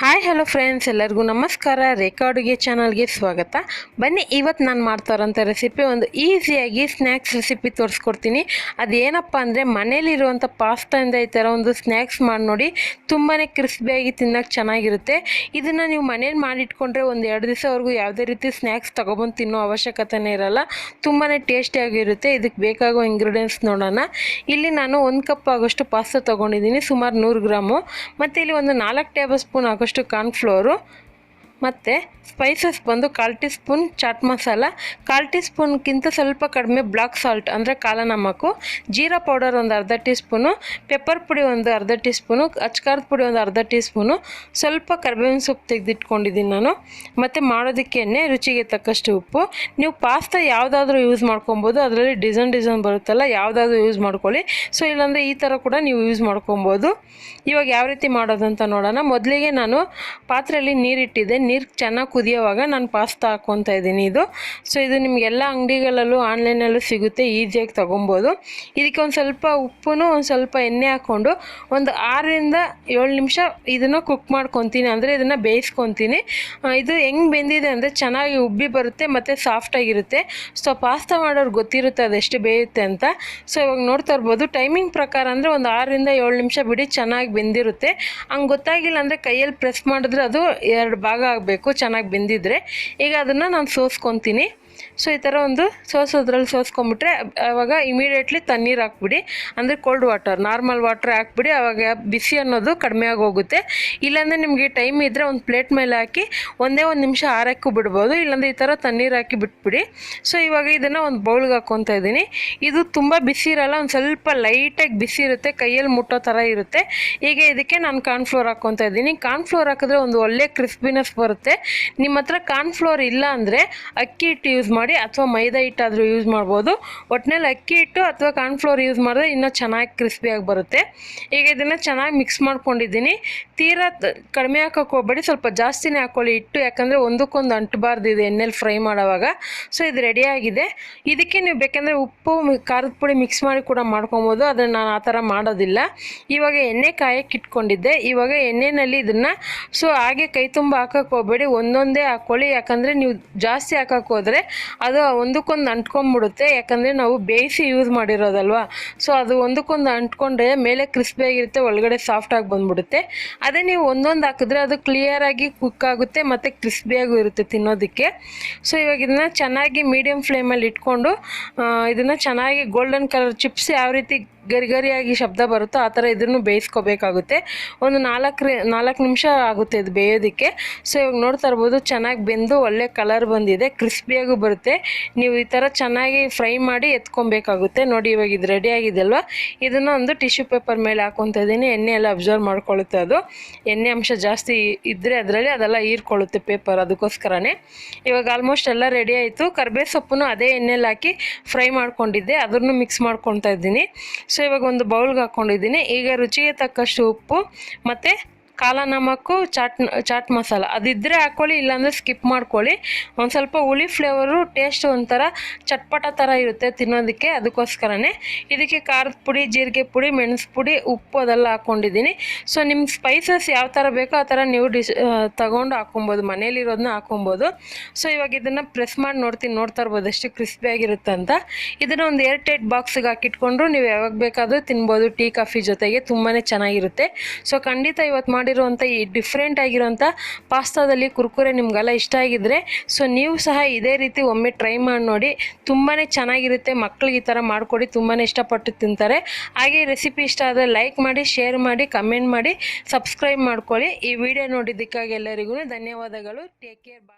Hi hello friends, ಎಲ್ಲರಿಗೂ ನಮಸ್ಕಾರ. ರೇಖಾ ಅಡುಗೆ ಚಾನಲ್ಗೆ ಸ್ವಾಗತ. ಬನ್ನಿ, ಇವತ್ತು ನಾನು ಮಾಡ್ತಾ ಇರೋಂಥ ರೆಸಿಪಿ ಒಂದು ಈಸಿಯಾಗಿ ಸ್ನ್ಯಾಕ್ಸ್ ರೆಸಿಪಿ ತೋರಿಸ್ಕೊಡ್ತೀನಿ. ಅದೇನಪ್ಪ ಅಂದರೆ ಮನೇಲಿರುವಂಥ ಪಾಸ್ತಾಯಿಂದ ಈ ಥರ ಒಂದು ಸ್ನ್ಯಾಕ್ಸ್ ಮಾಡಿ ನೋಡಿ. ತುಂಬಾ ಕ್ರಿಸ್ಪಿಯಾಗಿ ತಿನ್ನೋಕ್ಕೆ ಚೆನ್ನಾಗಿರುತ್ತೆ. ಇದನ್ನು ನೀವು ಮನೇಲಿ ಮಾಡಿಟ್ಕೊಂಡ್ರೆ ಒಂದು 2 ದಿವಸವರೆಗೂ ಯಾವುದೇ ರೀತಿ ಸ್ನ್ಯಾಕ್ಸ್ ತೊಗೊಬಂದು ತಿನ್ನೋ ಅವಶ್ಯಕತೆನೇ ಇರಲ್ಲ. ತುಂಬಾ ಟೇಸ್ಟಿಯಾಗಿರುತ್ತೆ. ಇದಕ್ಕೆ ಬೇಕಾಗೋ ಇಂಗ್ರೀಡಿಯೆಂಟ್ಸ್ ನೋಡೋಣ. ಇಲ್ಲಿ ನಾನು 1 ಕಪ್ ಆಗೋಷ್ಟು ಪಾಸ್ತಾ ತೊಗೊಂಡಿದ್ದೀನಿ, ಸುಮಾರು 100 ಗ್ರಾಮು. ಮತ್ತು ಇಲ್ಲಿ ಒಂದು 4 ಟೇಬಲ್ ಸ್ಪೂನ್ ಆಗೋಷ್ಟು ಕಾರ್ನ್ಫ್ಲೋರು, ಮತ್ತು ಸ್ಪೈಸಸ್ ಬಂದು 1/4 ಟೀ ಸ್ಪೂನ್ ಚಾಟ್ ಮಸಾಲ, 1/4 ಟೀ ಸ್ಪೂನ್ಗಿಂತ ಸ್ವಲ್ಪ ಕಡಿಮೆ ಬ್ಲಾಕ್ ಸಾಲ್ಟ್ ಅಂದರೆ ಕಾಲ ನಮಕು, ಜೀರಾ ಪೌಡರ್ ಒಂದು ಅರ್ಧ ಟೀ ಸ್ಪೂನು, ಪೆಪ್ಪರ್ ಪುಡಿ ಒಂದು ಅರ್ಧ ಟೀ ಸ್ಪೂನು, ಅಚ್ಕಾರದ ಪುಡಿ ಒಂದು ಅರ್ಧ ಟೀ ಸ್ಪೂನು, ಸ್ವಲ್ಪ ಕರಿಬೇವಿನ ಸೊಪ್ಪು ತೆಗೆದಿಟ್ಕೊಂಡಿದ್ದೀನಿ ನಾನು. ಮತ್ತು ಮಾಡೋದಕ್ಕೆ ಎಣ್ಣೆ, ರುಚಿಗೆ ತಕ್ಕಷ್ಟು ಉಪ್ಪು. ನೀವು ಪಾಸ್ತಾ ಯಾವುದಾದ್ರೂ ಯೂಸ್ ಮಾಡ್ಕೊಬೋದು, ಅದರಲ್ಲಿ ಡಿಸೈನ್ ಬರುತ್ತಲ್ಲ, ಯಾವುದಾದ್ರೂ ಯೂಸ್ ಮಾಡ್ಕೊಳ್ಳಿ. ಸೊ ಇಲ್ಲಾಂದರೆ ಈ ಥರ ಕೂಡ ನೀವು ಯೂಸ್ ಮಾಡ್ಕೊಬೋದು. ಇವಾಗ ಯಾವ ರೀತಿ ಮಾಡೋದಂತ ನೋಡೋಣ. ಮೊದಲಿಗೆ ನಾನು ಪಾತ್ರೆಯಲ್ಲಿ ನೀರಿಟ್ಟಿದ್ದೆ. ನೀರು ಚೆನ್ನಾಗಿ ಕುದಿಯೋವಾಗ ನಾನು ಪಾಸ್ತಾ ಹಾಕ್ಕೊತಾ ಇದ್ದೀನಿ. ಸೊ ಇದು ನಿಮಗೆಲ್ಲ ಅಂಗಡಿಗಳಲ್ಲೂ ಆನ್ಲೈನಲ್ಲೂ ಸಿಗುತ್ತೆ, ಈಸಿಯಾಗಿ ತೊಗೊಬೋದು. ಇದಕ್ಕೆ ಒಂದು ಸ್ವಲ್ಪ ಉಪ್ಪು, ಒಂದು ಸ್ವಲ್ಪ ಎಣ್ಣೆ ಹಾಕ್ಕೊಂಡು ಒಂದು 6ರಿಂದ 7 ನಿಮಿಷ ಇದನ್ನು ಕುಕ್ ಮಾಡ್ಕೊತೀನಿ, ಅಂದರೆ ಇದನ್ನು ಬೇಯಿಸ್ಕೊತೀನಿ. ಇದು ಹೆಂಗೆ ಬೆಂದಿದೆ ಅಂದರೆ ಚೆನ್ನಾಗಿ ಉಬ್ಬಿ ಬರುತ್ತೆ ಮತ್ತು ಸಾಫ್ಟಾಗಿರುತ್ತೆ. ಸೊ ಪಾಸ್ತಾ ಮಾಡೋರು ಗೊತ್ತಿರುತ್ತೆ ಅದೆಷ್ಟು ಬೇಯುತ್ತೆ ಅಂತ. ಸೊ ಇವಾಗ ನೋಡ್ತಾ ಇರ್ಬೋದು, ಟೈಮಿಂಗ್ ಪ್ರಕಾರ ಅಂದರೆ ಒಂದು 6ರಿಂದ 7 ನಿಮಿಷ ಬಿಡಿ, ಚೆನ್ನಾಗಿ ಬೆಂದಿರುತ್ತೆ. ಹಂಗೆ ಗೊತ್ತಾಗಿಲ್ಲ ಅಂದರೆ ಕೈಯಲ್ಲಿ ಪ್ರೆಸ್ ಮಾಡಿದ್ರೆ ಅದು 2 ಭಾಗ ಆಗಬೇಕು ಚೆನ್ನಾಗಿ ಬೆಂದಿದ್ರೆ. ಈಗ ಅದನ್ನು ನಾನು ಸೋಸ್ಕೊತೀನಿ. ಸೊ ಈ ಥರ ಒಂದು ಸೋಸೋದ್ರಲ್ಲಿ ಸೋಸ್ಕೊಂಬಿಟ್ರೆ ಆವಾಗ ಇಮಿಡಿಯೇಟ್ಲಿ ತಣ್ಣೀರು ಹಾಕ್ಬಿಡಿ, ಅಂದರೆ ಕೋಲ್ಡ್ ವಾಟರ್, ನಾರ್ಮಲ್ ವಾಟರ್ ಹಾಕ್ಬಿಡಿ. ಆವಾಗ ಬಿಸಿ ಅನ್ನೋದು ಕಡಿಮೆ ಆಗೋಗುತ್ತೆ. ಇಲ್ಲಾಂದರೆ ನಿಮಗೆ ಟೈಮ್ ಇದ್ದರೆ ಒಂದು ಪ್ಲೇಟ್ ಮೇಲೆ ಹಾಕಿ ಒಂದೇ 1 ನಿಮಿಷ ಆರಕ್ಕೂ ಬಿಡ್ಬೋದು, ಇಲ್ಲಾಂದರೆ ಈ ಥರ ತಣ್ಣೀರು ಹಾಕಿ ಬಿಟ್ಬಿಡಿ. ಸೊ ಇವಾಗ ಇದನ್ನು ಒಂದು ಬೌಲ್ಗೆ ಹಾಕ್ಕೊತಾ ಇದ್ದೀನಿ. ಇದು ತುಂಬ ಬಿಸಿ ಇರಲ್ಲ, ಒಂದು ಸ್ವಲ್ಪ ಲೈಟಾಗಿ ಬಿಸಿ ಇರುತ್ತೆ, ಕೈಯಲ್ಲಿ ಮುಟ್ಟೋ ಥರ ಇರುತ್ತೆ. ಈಗ ಇದಕ್ಕೆ ನಾನು ಕಾರ್ನ್ಫ್ಲೋರ್ ಹಾಕ್ಕೊತಾ ಇದ್ದೀನಿ. ಕಾರ್ನ್ಫ್ಲೋರ್ ಹಾಕಿದ್ರೆ ಒಂದು ಒಳ್ಳೆ ಕ್ರಿಸ್ಪಿನೆಸ್ ಬರುತ್ತೆ. ನಿಮ್ಮ ಹತ್ರ ಕಾರ್ನ್ಫ್ಲೋರ್ ಇಲ್ಲ ಅಂದರೆ ಅಕ್ಕಿ ಹಿಟ್ಟು ಯೂಸ್ ಮಾಡಿ, ಅಥವಾ ಮೈದಾ ಹಿಟ್ಟಾದರೂ ಯೂಸ್ ಮಾಡ್ಬೋದು. ಒಟ್ಟಿನಲ್ಲಿ ಅಕ್ಕಿ ಹಿಟ್ಟು ಅಥವಾ ಕಾರ್ನ್ಫ್ಲೋರ್ ಯೂಸ್ ಮಾಡಿದ್ರೆ ಇನ್ನೂ ಚೆನ್ನಾಗಿ ಕ್ರಿಸ್ಪಿಯಾಗಿ ಬರುತ್ತೆ. ಈಗ ಇದನ್ನು ಚೆನ್ನಾಗಿ ಮಿಕ್ಸ್ ಮಾಡ್ಕೊಂಡಿದ್ದೀನಿ. ತೀರಾ ಕಡಿಮೆ ಹಾಕೋಕೆ ಹೋಗ್ಬೇಡಿ, ಸ್ವಲ್ಪ ಜಾಸ್ತಿನೇ ಹಾಕ್ಕೊಳ್ಳಿ ಹಿಟ್ಟು, ಯಾಕಂದರೆ ಒಂದಕ್ಕೊಂದು ಅಂಟಬಾರ್ದು ಇದು ಎಣ್ಣೆಲಿ ಫ್ರೈ ಮಾಡೋವಾಗ. ಸೊ ಇದು ರೆಡಿಯಾಗಿದೆ. ಇದಕ್ಕೆ ನೀವು ಬೇಕೆಂದರೆ ಉಪ್ಪು, ಖಾರದ ಪುಡಿ ಮಿಕ್ಸ್ ಮಾಡಿ ಕೂಡ ಮಾಡ್ಕೊಬೋದು, ಅದನ್ನು ನಾನು ಆ ಥರ ಮಾಡೋದಿಲ್ಲ. ಇವಾಗ ಎಣ್ಣೆ ಕಾಯಕ್ಕೆ ಇಟ್ಕೊಂಡಿದ್ದೆ. ಇವಾಗ ಎಣ್ಣೆಯಲ್ಲಿ ಇದನ್ನು ಹಾಗೆ ಕೈ ತುಂಬ ಹಾಕೋಕೆ ಹೋಗ್ಬೇಡಿ, ಒಂದೊಂದೇ ಹಾಕ್ಕೊಳ್ಳಿ. ಯಾಕಂದರೆ ನೀವು ಜಾಸ್ತಿ ಹಾಕೋಕೆ ಹೋದರೆ ಅದು ಒಂದಕ್ಕೊಂದು ಅಂಟ್ಕೊಂಡ್ಬಿಡುತ್ತೆ, ಯಾಕಂದರೆ ನಾವು ಬೇಯಿಸಿ ಯೂಸ್ ಮಾಡಿರೋದಲ್ವ. ಸೊ ಅದು ಒಂದಕ್ಕೊಂದು ಅಂಟ್ಕೊಂಡ್ರೆ ಮೇಲೆ ಕ್ರಿಸ್ಪಿಯಾಗಿರುತ್ತೆ, ಒಳಗಡೆ ಸಾಫ್ಟಾಗಿ ಬಂದ್ಬಿಡುತ್ತೆ. ಅದೇ ನೀವು ಒಂದೊಂದು ಹಾಕಿದ್ರೆ ಅದು ಕ್ಲಿಯರಾಗಿ ಕುಕ್ ಆಗುತ್ತೆ ಮತ್ತು ಕ್ರಿಸ್ಪಿಯಾಗೂ ಇರುತ್ತೆ ತಿನ್ನೋದಕ್ಕೆ. ಸೊ ಇವಾಗ ಇದನ್ನು ಚೆನ್ನಾಗಿ ಮೀಡಿಯಮ್ ಫ್ಲೇಮಲ್ಲಿ ಇಟ್ಕೊಂಡು ಇದನ್ನು ಚೆನ್ನಾಗಿ ಗೋಲ್ಡನ್ ಕಲರ್ ಚಿಪ್ಸ್ ಯಾವ ರೀತಿ ಗರಿಗರಿಯಾಗಿ ಶಬ್ದ ಬರುತ್ತೋ ಆ ಥರ ಇದನ್ನು ಬೇಯಿಸ್ಕೋಬೇಕಾಗುತ್ತೆ. ಒಂದು 4 ನಿಮಿಷ ಆಗುತ್ತೆ ಇದು ಬೇಯೋದಕ್ಕೆ. ಸೊ ಇವಾಗ ನೋಡ್ತಾ ಇರ್ಬೋದು, ಚೆನ್ನಾಗಿ ಬೆಂದು ಒಳ್ಳೆ ಕಲರ್ ಬಂದಿದೆ, ಕ್ರಿಸ್ಪಿಯಾಗೂ ಬರುತ್ತೆ. ನೀವು ಈ ಥರ ಚೆನ್ನಾಗಿ ಫ್ರೈ ಮಾಡಿ ಎತ್ಕೊಬೇಕಾಗುತ್ತೆ. ನೋಡಿ ಇವಾಗ ಇದು ರೆಡಿ ಆಗಿದೆ ಅಲ್ವಾ. ಇದನ್ನು ಒಂದು ಟಿಶ್ಯೂ ಪೇಪರ್ ಮೇಲೆ ಹಾಕ್ಕೊತಾ ಇದ್ದೀನಿ. ಎಣ್ಣೆ ಎಲ್ಲ ಅಬ್ಸರ್ವ್ ಮಾಡ್ಕೊಳ್ಳುತ್ತೆ, ಅದು ಎಣ್ಣೆ ಅಂಶ ಜಾಸ್ತಿ ಇದ್ದರೆ ಅದರಲ್ಲಿ ಅದೆಲ್ಲ ಹೀರ್ಕೊಳ್ಳುತ್ತೆ ಪೇಪರ್, ಅದಕ್ಕೋಸ್ಕರನೇ. ಇವಾಗ ಆಲ್ಮೋಸ್ಟ್ ಎಲ್ಲ ರೆಡಿ ಆಯಿತು. ಕರಿಬೇವು ಸೊಪ್ಪನ್ನು ಅದೇ ಎಣ್ಣೆಲಿ ಹಾಕಿ ಫ್ರೈ ಮಾಡ್ಕೊಂಡಿದ್ದೆ, ಅದನ್ನು ಮಿಕ್ಸ್ ಮಾಡ್ಕೊತಾ ಇದ್ದೀನಿ. ಸೊ ಇವಾಗ ಒಂದು ಬೌಲ್ಗೆ ಹಾಕ್ಕೊಂಡಿದ್ದೀನಿ. ಈಗ ರುಚಿಗೆ ತಕ್ಕಷ್ಟು ಉಪ್ಪು ಮತ್ತು ಕಾಲ ನಮಕು, ಚಾಟ್ ಮಸಾಲ ಅದಿದ್ದರೆ ಹಾಕ್ಕೊಳ್ಳಿ, ಇಲ್ಲಾಂದರೆ ಸ್ಕಿಪ್ ಮಾಡ್ಕೊಳ್ಳಿ. ಒಂದು ಸ್ವಲ್ಪ ಹುಳಿ ಫ್ಲೇವರು, ಟೇಸ್ಟ್ ಒಂಥರ ಚಟ್ಪಟ ಥರ ಇರುತ್ತೆ ತಿನ್ನೋದಕ್ಕೆ, ಅದಕ್ಕೋಸ್ಕರನೇ. ಇದಕ್ಕೆ ಖಾರದ ಪುಡಿ, ಜೀರಿಗೆ ಪುಡಿ, ಮೆಣಸು ಪುಡಿ, ಉಪ್ಪು ಅದೆಲ್ಲ ಹಾಕ್ಕೊಂಡಿದ್ದೀನಿ. ಸೊ ನಿಮ್ಗೆ ಸ್ಪೈಸಸ್ ಯಾವ ಥರ ಬೇಕೋ ಆ ಥರ ನೀವು ತಗೊಂಡು ಹಾಕ್ಕೊಬೋದು, ಮನೇಲಿರೋದನ್ನ ಹಾಕ್ಕೊಬೋದು. ಸೊ ಇವಾಗ ಇದನ್ನು ಪ್ರೆಸ್ ಮಾಡಿ ನೋಡ್ತಾ ಇರ್ಬೋದು ಎಷ್ಟು ಕ್ರಿಸ್ಪಿಯಾಗಿರುತ್ತೆ ಅಂತ. ಇದನ್ನು ಒಂದು ಏರ್ ಟೈಟ್ ಬಾಕ್ಸಿಗೆ ಹಾಕಿಟ್ಕೊಂಡ್ರು ನೀವು ಯಾವಾಗ ಬೇಕಾದರೂ ತಿನ್ಬೋದು, ಟೀ ಕಾಫಿ ಜೊತೆಗೆ ತುಂಬಾ ಚೆನ್ನಾಗಿರುತ್ತೆ. ಸೊ ಖಂಡಿತ ಇವತ್ತು ಮಾಡಿರುವಂಥ ಈ ಡಿಫ್ರೆಂಟ್ ಆಗಿರೋಂಥ ಪಾಸ್ತಾದಲ್ಲಿ ಕುರ್ಕುರೆ ನಿಮಗೆಲ್ಲ ಇಷ್ಟ ಆಗಿದ್ರೆ ಸೊ ನೀವು ಸಹ ಇದೇ ರೀತಿ ಒಮ್ಮೆ ಟ್ರೈ ಮಾಡಿ ನೋಡಿ. ತುಂಬಾ ಚೆನ್ನಾಗಿರುತ್ತೆ. ಮಕ್ಕಳಿಗೆ ಈ ಥರ ಮಾಡಿಕೊಡಿ, ತುಂಬಾ ಇಷ್ಟಪಟ್ಟು ತಿಂತಾರೆ. ಹಾಗೆ ಈ ರೆಸಿಪಿ ಇಷ್ಟ ಆದರೆ ಲೈಕ್ ಮಾಡಿ, ಶೇರ್ ಮಾಡಿ, ಕಮೆಂಟ್ ಮಾಡಿ, ಸಬ್ಸ್ಕ್ರೈಬ್ ಮಾಡ್ಕೊಳ್ಳಿ. ಈ ವಿಡಿಯೋ ನೋಡಿದ್ದಕ್ಕಾಗಿ ಎಲ್ಲರಿಗೂ ಧನ್ಯವಾದಗಳು. ಟೇಕ್ ಕೇರ್, ಬಾಯ್.